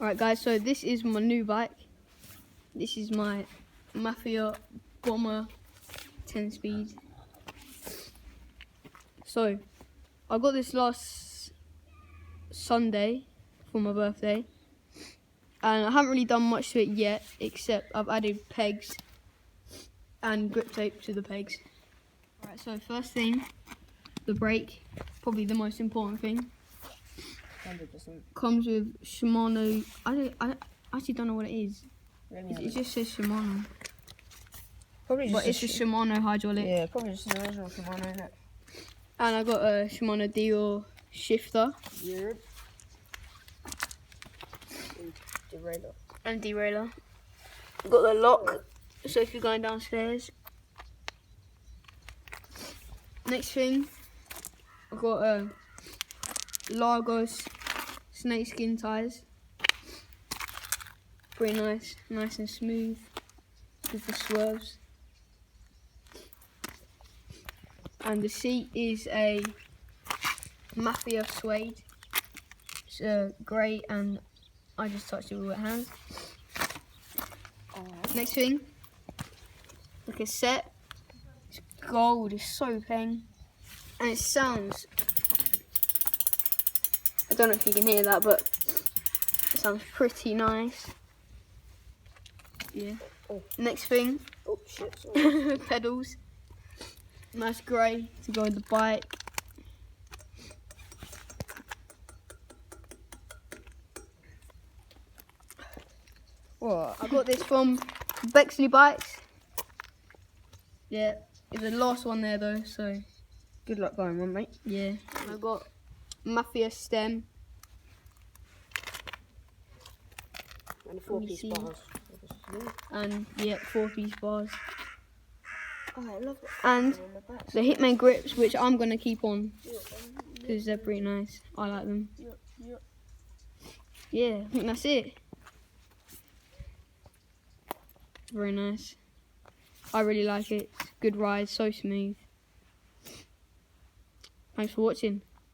Alright guys, so this is my new bike. This is my Mafia Bomma 10 speed. So, I got this last Sunday for my birthday. And I haven't really done much to it yet, except I've added pegs and grip tape to the pegs. Alright, so first thing, the brake, probably the most important thing. 100%. Comes with Shimano. I actually don't know what it is. Really It just says Shimano. probably just But it's a Shimano hydraulic. Yeah, probably just an original Shimano, isn't it? And I got a Shimano Deal shifter. Yep. Derailleur. And derailleur. Got the lock, so if you're going downstairs. Next thing, I've got Lagos snakeskin tyres. Pretty nice and smooth with the swerves. And the seat is a Mafia suede. It's grey and I just touched it with wet hands. Next thing, the cassette. It's gold, it's so plain. And it sounds, I don't know if you can hear that, but it sounds pretty nice. Yeah. Oh. Next thing, Oh shit, sorry. pedals. Nice grey to go with the bike. What? I got this from Bexley Bikes. Yeah, it's the last one there though, so Good luck buying one, mate. yeah. And I got Mafia stem. And Let me 4-piece see. bars. And yeah, 4-piece bars. Oh, I love it. And the Hitman grips, which I'm gonna keep on because they're pretty nice. I like them. Yeah, I think that's it. Very nice. I really like it. Good ride, so smooth. Thanks for watching.